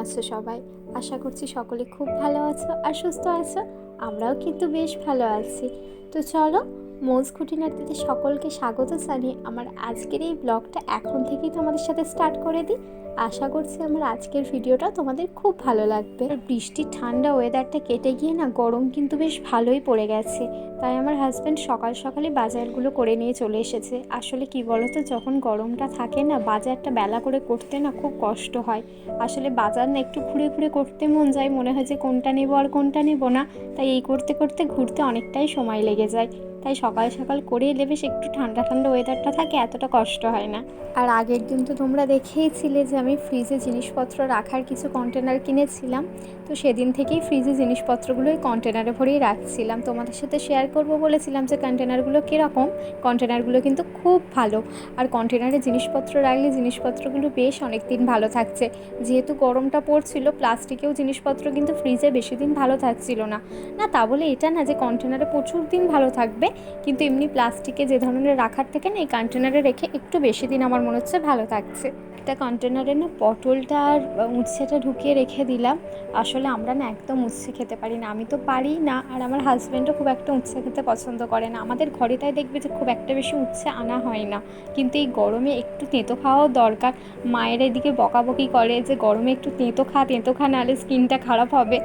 আছো সবাই? আশা করছি সকলে খুব ভালো আছো আর সুস্থ আছো। আমরাও কিন্তু বেশ ভালো আছি। তো চলো, মোজ খুঁটিনাটিতে সকলকে স্বাগত জানিয়ে আমার আজকের এই ব্লগটা এখন থেকেই তোমাদের সাথে স্টার্ট করে দিই। আশা করছি আমার আজকের ভিডিওটা তোমাদের খুব ভালো লাগবে। আর বৃষ্টির ঠান্ডা ওয়েদারটা কেটে গিয়ে না গরম কিন্তু বেশ ভালোই পড়ে গেছে। তাই আমার হাজব্যান্ড সকাল সকালে বাজারগুলো করে নিয়ে চলে এসেছে। আসলে কি বলতো, যখন গরমটা থাকে না বাজারটা বেলা করে করতে না খুব কষ্ট হয়। আসলে বাজার না একটু ঘুরে ঘুরে করতে মন যায়, মনে হয় যে কোনটা নেবো আর কোনটা নেবো না। তাই এই করতে করতে ঘুরতে অনেকটাই সময় লেগে যায়। তাই সকাল সকাল করে এলে বেশ একটু ঠান্ডা ঠান্ডা ওয়েদারটা থাকে, এতটা কষ্ট হয় না। আর আগের দিন তো তোমরা দেখেইছিলে যে আমি ফ্রিজে জিনিসপত্র রাখার কিছু কন্টেনার কিনেছিলাম। তো সেদিন থেকেই ফ্রিজে জিনিসপত্রগুলো ওই কন্টেনারে ভরেই রাখছিলাম। তোমাদের সাথে শেয়ার করব বলেছিলাম যে কন্টেনারগুলো কীরকম। কন্টেনারগুলো কিন্তু খুব ভালো। আর কন্টেনারে জিনিসপত্র রাখলে জিনিসপত্রগুলো বেশ অনেক দিন ভালো থাকছে। যেহেতু গরমটা পড়ছিল, প্লাস্টিকেও জিনিসপত্র কিন্তু ফ্রিজে বেশি দিন ভালো থাকছিল না। না তা বলে এটা না যে কন্টেনারে প্রচুর দিন ভালো থাকবে, কিন্তু এমনি প্লাস্টিকে যে ধরনের রাখার থেকে না এই কন্টেনারে রেখে একটু বেশি দিন আমার মনে হচ্ছে ভালো থাকছে। একটা কন্টেনারে না পটলটা আর উচ্ছেটা ঢুকিয়ে রেখে দিলাম। আসলে আমরা না একদম উচ্ছে খেতে পারি না, আমি তো পারি না, আর আমার হাজব্যান্ডও খুব একটা উচ্ছে খেতে পছন্দ করে না। আমাদের ঘরে তাই দেখবে যে খুব একটা বেশি উচ্ছে আনা হয় না, কিন্তু এই গরমে একটু তেঁতো খাওয়াও দরকার। মায়ের এদিকে বকাবকি করে যে গরমে একটু তেঁতো খা নাহলে স্কিনটা খারাপ হবে।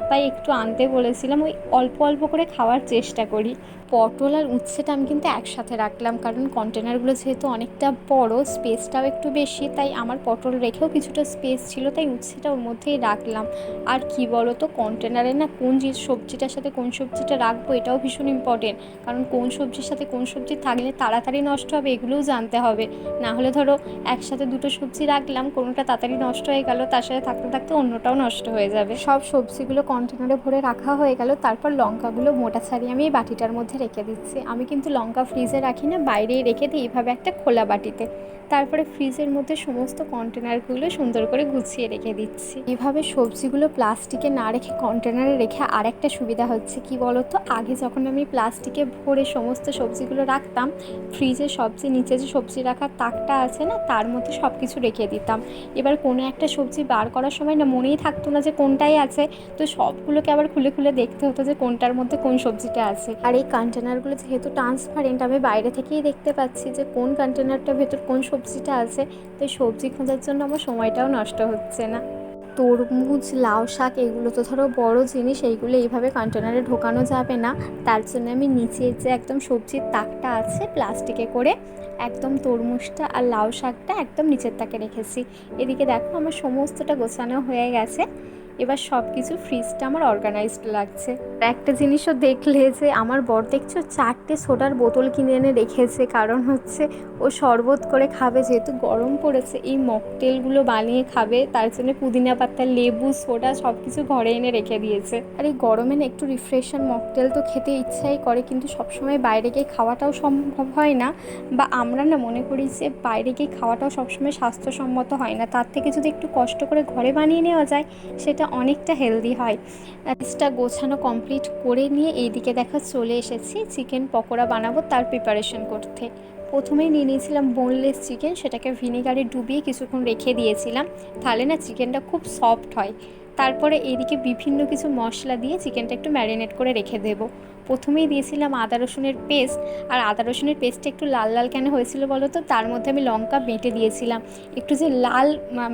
তাই একটু আনতে বলেছিলাম, ওই অল্প অল্প করে খাওয়ার চেষ্টা করি। পটল আর উচ্ছেটা আমি কিন্তু একসাথে রাখলাম, কারণ কন্টেনারগুলো যেহেতু অনেকটা বড়, স্পেসটাও একটু বেশি, তাই আমার পটল রেখেও কিছুটা স্পেস ছিল, তাই উচ্ছেটা ওর মধ্যেই রাখলাম। আর কি বলো তো, কন্টেনারে না কোন সবজিটার সাথে কোন সবজিটা রাখবো এটাও ভীষণ ইম্পর্টেন্ট। কারণ কোন সবজির সাথে কোন সবজি থাকলে তাড়াতাড়ি নষ্ট হবে এগুলোও জানতে হবে। না হলে ধরো একসাথে দুটো সবজি রাখলাম, কোনোটা তাড়াতাড়ি নষ্ট হয়ে গেল, তার সাথে থাকতে থাকতে অন্যটাও নষ্ট হয়ে যাবে। সব সবজিগুলো কন্টেনারে ভরে রাখা হয়ে গেল। তারপর লঙ্কাগুলো মোটা ছাড়িয়ে আমি এই বাটিটার মধ্যে রেখে দিচ্ছি। আমি কিন্তু লঙ্কা ফ্রিজে রাখি না, বাইরেই রেখে দিই এইভাবে একটা খোলা বাটিতে। তারপরে ফ্রিজের মধ্যে সমস্ত কন্টেনারগুলো সুন্দর করে গুছিয়ে রেখে দিচ্ছি। এইভাবে সবজিগুলো প্লাস্টিকে না রেখে কন্টেনারে রেখে আরেকটা সুবিধা হচ্ছে কি বলতো, আগে যখন আমি প্লাস্টিকে ভরে সমস্ত সবজিগুলো রাখতাম, ফ্রিজে সবজি নিচে যে সবজি রাখার তাকটা আছে না তার মধ্যে সব কিছু রেখে দিতাম। এবার কোনো একটা সবজি বার করার সময় না মনেই থাকতো না যে কোনটাই আছে, তো সবগুলোকে আবার খুলে খুলে দেখতে হতো যে কোনটার মধ্যে কোন সবজিটা আছে। আর এই কন্টেনারগুলো যেহেতু ট্রান্সপারেন্ট, আমি বাইরে থেকেই দেখতে পাচ্ছি যে কোন কন্টেনারটার ভেতর কোন সবজিটা আছে। তো সবজি খোঁজার জন্য আমার সময়টাও নষ্ট হচ্ছে না। তরমুজ, লাউ শাক এগুলো তো ধরো বড় জিনিস, এইগুলো এইভাবে কন্টেনারে ঢোকানো যাবে না। তার জন্য আমি নিচের যে একদম সবজির তাকটা আছে প্লাস্টিকে করে, একদম তরমুজটা আর লাউ শাকটা একদম নিচের তাকে রেখেছি। এদিকে দেখো আমার সমস্তটা গোছানো হয়ে গেছে। এবার সব কিছু ফ্রিজটা আমার অর্গানাইজড লাগছে। একটা জিনিসও দেখলে যে আমার বর দেখছো 4টে সোডার বোতল কিনে এনে রেখেছে, কারণ হচ্ছে ও শরবত করে খাবে, যেহেতু গরম পড়েছে এই মকটেলগুলো বানিয়ে খাবে, তার জন্য পুদিনা পাতা, লেবু, সোডা সব কিছু ঘরে এনে রেখে দিয়েছে। আর এই গরমে না একটু রিফ্রেশন মকটেল তো খেতে ইচ্ছাই করে, কিন্তু সবসময় বাইরে গিয়ে খাওয়াটাও সম্ভব হয় না, বা আমরা না মনে করি যে বাইরে গিয়ে খাওয়াটাও সবসময় স্বাস্থ্যসম্মত হয় না। তার থেকে যদি একটু কষ্ট করে ঘরে বানিয়ে নেওয়া যায় সেটা অনেকটা হেলদি হয়। রিচটা গোছানো কমপ্লিট করে নিয়ে এইদিকে দেখা চলে এসেছি চিকেন পকোড়া বানাবো তার প্রিপারেশন করতে। প্রথমেই নিয়ে নিয়েছিলাম বোনলেস চিকেন, সেটাকে ভিনেগারে ডুবিয়ে কিছুক্ষণ রেখে দিয়েছিলাম, তাহলে না চিকেনটা খুব সফট হয়। তারপরে এইদিকে বিভিন্ন কিছু মশলা দিয়ে চিকেনটা একটু ম্যারিনেট করে রেখে দেবো। প্রথমেই দিয়েছিলাম আদা রসুনের পেস্ট, আর আদা রসুনের পেস্টটা একটু লাল লাল কেন হয়েছিল বলো তো, তার মধ্যে আমি লঙ্কা বেটে দিয়েছিলাম। একটু যে লাল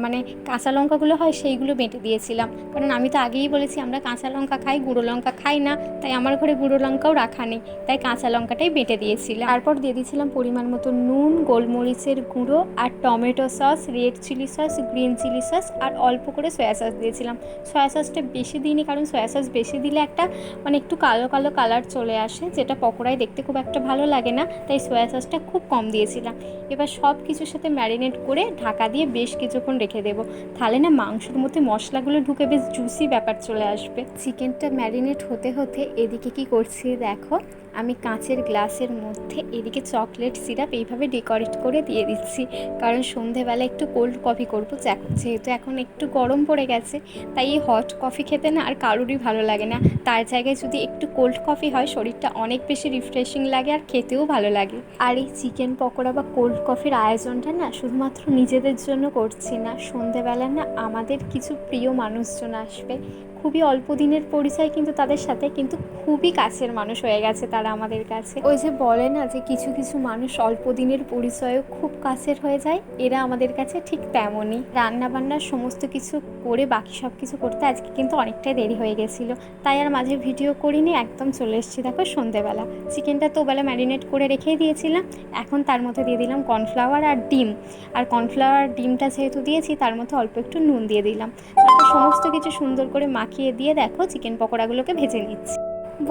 মানে কাঁচা লঙ্কাগুলো হয় সেইগুলো বেটে দিয়েছিলাম, কারণ আমি তো আগেই বলেছি আমরা কাঁচা লঙ্কা খাই, গুঁড়ো লঙ্কা খাই না, তাই আমার ঘরে গুঁড়ো লঙ্কাও রাখা নেই, তাই কাঁচা লঙ্কাটাই বেটে দিয়েছিলাম। তারপর দিয়ে দিয়েছিলাম পরিমাণ মতো নুন, গোলমরিচের গুঁড়ো আর tomato sauce, red chilli sauce, green chilli sauce, আর অল্প করে সয়া সস দিয়েছিলাম। সয়া সসটা বেশি দিইনি, কারণ সয়া সস বেশি দিলে একটা মানে একটু কালো কালো কালার চলে আসে, যেটা পকোড়ায় দেখতে খুব একটা ভালো লাগে না, তাই সয়া সসটা খুব কম দিয়েছিলাম। এবার সব কিছুর সাথে ম্যারিনেট করে ঢাকা দিয়ে বেশ কিছুক্ষণ রেখে দেবো, তাহলে না মাংসের মধ্যে মশলাগুলো ঢুকে বেশ জুসি ব্যাপার চলে আসবে। চিকেনটা ম্যারিনেট হতে হতে এদিকে কি করছি দেখো, আমি কাঁচের গ্লাসের মধ্যে এদিকে চকলেট সিরাপ এইভাবে ডেকোরেট করে দিয়ে দিচ্ছি, কারণ সন্ধেবেলা একটু কোল্ড কফি করবো। যেহেতু এখন একটু গরম পড়ে গেছে, তাই এই হট কফি খেতে না আর কারোরই ভালো লাগে না। তার জায়গায় যদি একটু কোল্ড কফি হয়, শরীরটা অনেক বেশি রিফ্রেশিং লাগে আর খেতেও ভালো লাগে। আর এই চিকেন পকোড়া বা কোল্ড কফির আয়োজনটা না শুধুমাত্র নিজেদের জন্য করছি না, সন্ধেবেলা না আমাদের কিছু প্রিয় মানুষজন আসবে। খুবই অল্প দিনের পরিচয় কিন্তু তাদের সাথে, কিন্তু খুবই কাছের মানুষ হয়ে গেছে তারা আমাদের কাছে। ওই যে বলে না যে কিছু কিছু মানুষ অল্প দিনের পরিচয়ও খুব কাছের হয়ে যায়, এরা আমাদের কাছে ঠিক তেমনই। রান্নাবান্নার সমস্ত কিছু করে বাকি সব কিছু করতে আজকে কিন্তু অনেকটাই দেরি হয়ে গেছিলো, তাই আর মাঝে ভিডিও করিনি, একদম চলে এসেছি দেখো সন্ধেবেলা। চিকেনটা তো বেলা ম্যারিনেট করে রেখেই দিয়েছিলাম, এখন তার মধ্যে দিয়ে দিলাম কর্নফ্লাওয়ার আর ডিম। আর কর্নফ্লাওয়ার ডিমটা যেহেতু দিয়েছি তার মধ্যে অল্প একটু নুন দিয়ে দিলাম, তারপর সমস্ত কিছু সুন্দর করে মাখিয়ে দিয়ে দেখো চিকেন পকোড়াগুলোকে ভেজে নিচ্ছি।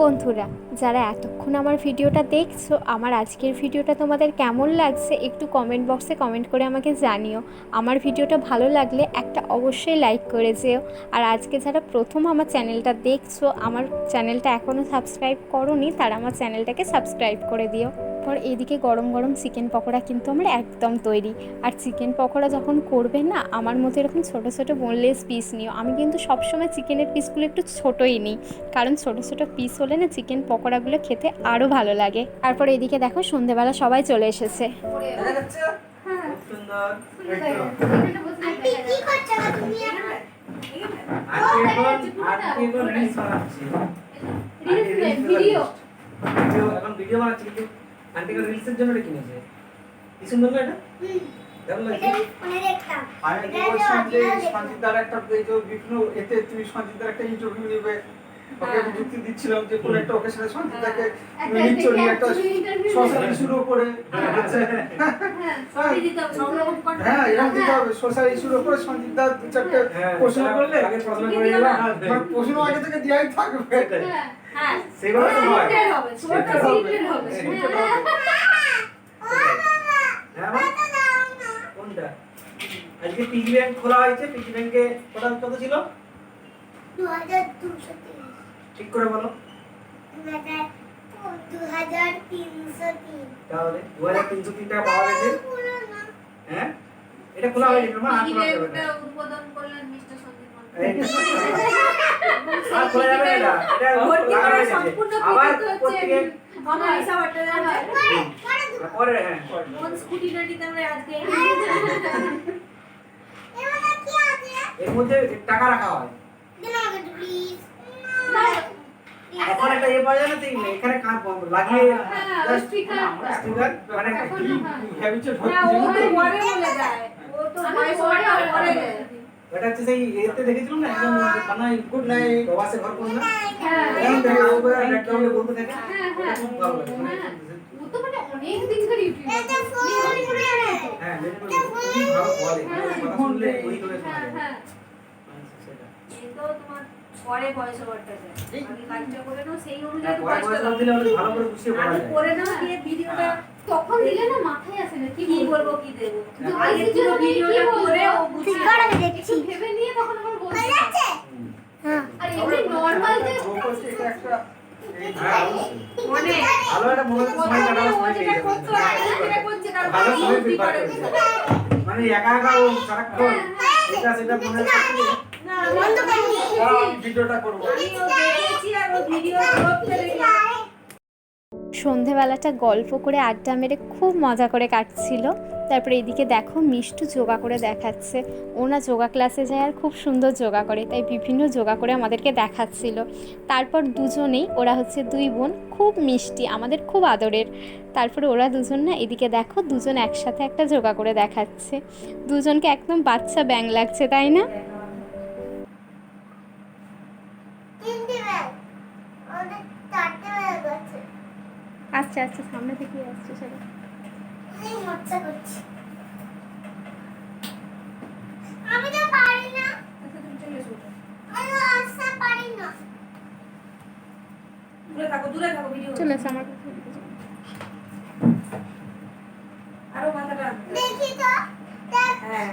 বন্ধুরা, যারা এতক্ষণ আমার ভিডিওটা দেখছো, আমার আজকের ভিডিওটা তোমাদের কেমন লাগছে একটু কমেন্ট বক্সে কমেন্ট করে আমাকে জানিও। আমার ভিডিওটা ভালো লাগলে একটা অবশ্যই লাইক করে যেও। আর আজকে যারা প্রথম আমার চ্যানেলটা দেখছো, আমার চ্যানেলটা এখনও সাবস্ক্রাইব করোনি, তারা আমার চ্যানেলটাকে সাবস্ক্রাইব করে দিও। পর এদিকে গরম গরম চিকেন পকোড়া কিন্তু আমার একদম তৈরি। আর চিকেন পকোড়া যখন করবে না, আমার মতো এরকম ছোটো ছোটো বোনলেস পিস নিও। আমি কিন্তু সবসময় চিকেনের পিসগুলো একটু ছোটোই নিই, কারণ ছোটো ছোটো পিস হলে না চিকেন পকোড়াগুলো খেতে আরও ভালো লাগে। তারপর এদিকে দেখো সন্ধেবেলা সবাই চলে এসেছে। আন্টিকে রিলসের জন্য কিনেছে। কি সুন্দর না এটা? কেমন লাগছে? আমি কি বলছিলাম যে সঞ্জিতার একটা ভিডিও বিভিন্ন এতে তুমি সঞ্জিতার একটা ইন্টারভিউ নেবে, ওকে আমি যুক্তি দিচ্ছিলাম যে কোন একটা ওকেশনে সঞ্জিতাকে তুমি নিচ্ছ নিয়ে একটা সোশ্যাল ইস্যুর উপরে হ্যাঁ এরকম দিতে হবে। সোশ্যাল ইস্যুর উপরে সঞ্জিতা দু চারটে প্রশ্ন করলে আগে প্রশ্ন করে এলাম, প্রশ্ন আগে থেকে দেওয়াই থাকবে। হ্যাঁ সেগুলো তো হয়, কোনটা আজকে পিগি ব্যাংক খোলা হয়েছে? পিগি ব্যাংকে কত ছিল? 2230 ঠিক করে বলো। 2303 তাহলে 2303 টাকা পাওয়া গেছে। হ্যাঁ এটা খোলা হয়েছে না, আর খোলা যাবে না। উদ্বোধন করলেন মিস্টার সন্দীপ আর খোলা যাবে না, এটা ভর্তি করা সম্পূর্ণ আবার হচ্ছে আমার হিসাব আটটা আছে পরে। হ্যাঁ কোন স্কুটি রেডিতে আমরা আজকে এর মধ্যে টাকা রাখা হয়। এখন একটা পাওয়া যায় না, তো এখানে লাগিয়ে স্টিকার মানে হ্যাবিচুয়াল হ্যাঁ ও তো পরে বলে যায়, ও তো ভয়েস ওভারটা পরে দেয়। এটা হচ্ছে সেই এতে দেখেছিলাম না, একদম বানাই গুড নাইট প্রবাসে ঘর কোন না, হ্যাঁ এরকম দেখে ও পুরো ব্যাকগ্রাউন্ডে বলতে থাকে। এটা খুব ভালো লাগে, ও তো মানে অনেক দিন ধরে ইউটিউব হ্যাঁ খুবই ভালো বলে, কথা শুনলে ওই করে শোনা যায়। হ্যাঁ সেটা এই তো তোমার পরে ভয়েস ওভারটা দেয়, আমি কাজটা করে নাও সেই অনুযায়ী পরে ভয়েসটা বয়স দিলে অনেক ভালো করে বুঝিয়ে বলা আমি যায়। করে নাও দিয়ে ভিডিওটা তখন দিলে না মাথায় আসে না কি বলবো কি দেবো, কিন্তু হ্যাঁ। আগে পুরো ভিডিওটা করে ও বুঝিয়ে একটু ভেবে নিয়ে তখন আমার বলতে হ্যাঁ। আর এমনি নরমাল যে একটা হ্যাঁ অবশ্যই। মনে ভালো একটা মনে সময় কাটানো ও সময় যেটা পেয়ে করতো যাবে। আগে যেটা করছে তার ভালো সময় বুদ্ধি প্রিপার করে করতে হবে। মানে একা একা ও সারাক্ষণ সেটা মনে রাখতে না বন্ধ করে দিয়েছি আমি ভিডিওটা করব। আমি ও দেখেছি আর ও ভিডিও করতে দেখলাম। সন্ধেবেলাটা গল্প করে আড্ডা মেরে খুব মজা করে কাটছিল। তারপরে এদিকে দেখো মিষ্টু যোগা করে দেখাচ্ছে। ওনা যোগা ক্লাসে যায় আর খুব সুন্দর যোগা করে, তাই বিভিন্ন যোগা করে আমাদেরকে দেখাচ্ছিল। তারপর দুজনেই, ওরা হচ্ছে দুই বোন, খুব মিষ্টি, আমাদের খুব আদরের। তারপরে ওরা দুজন না এদিকে দেখো দুজন একসাথে একটা যোগা করে দেখাচ্ছে। দুজনকে একদম বাচ্চা ব্যাং লাগছে, তাই না? আচ্ছা আচ্ছা, সামনে থেকে আসছে সেটা। আমি তো পারি না, দূরে থাকো ভিডিও চলে এসো আমার কাছে। আরো মাথাটা দেখি তো হ্যাঁ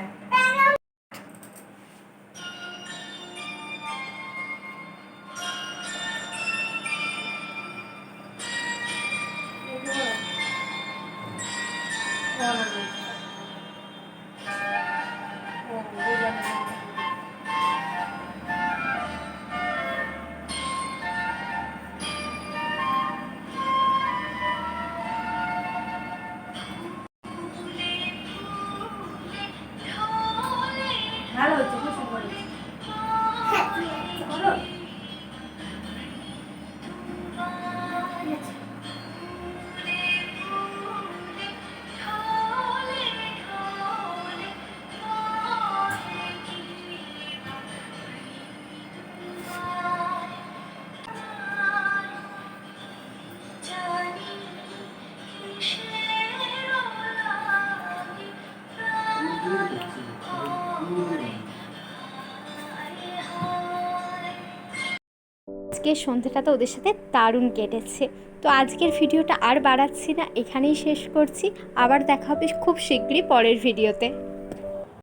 আজকের সন্ধ্যাটা তো ওদের সাথে দারুণ কেটেছে। তো আজকের ভিডিওটা আর বাড়াচ্ছি না, এখানেই শেষ করছি। আবার দেখা হবে খুব শীঘ্রই পরের ভিডিওতে।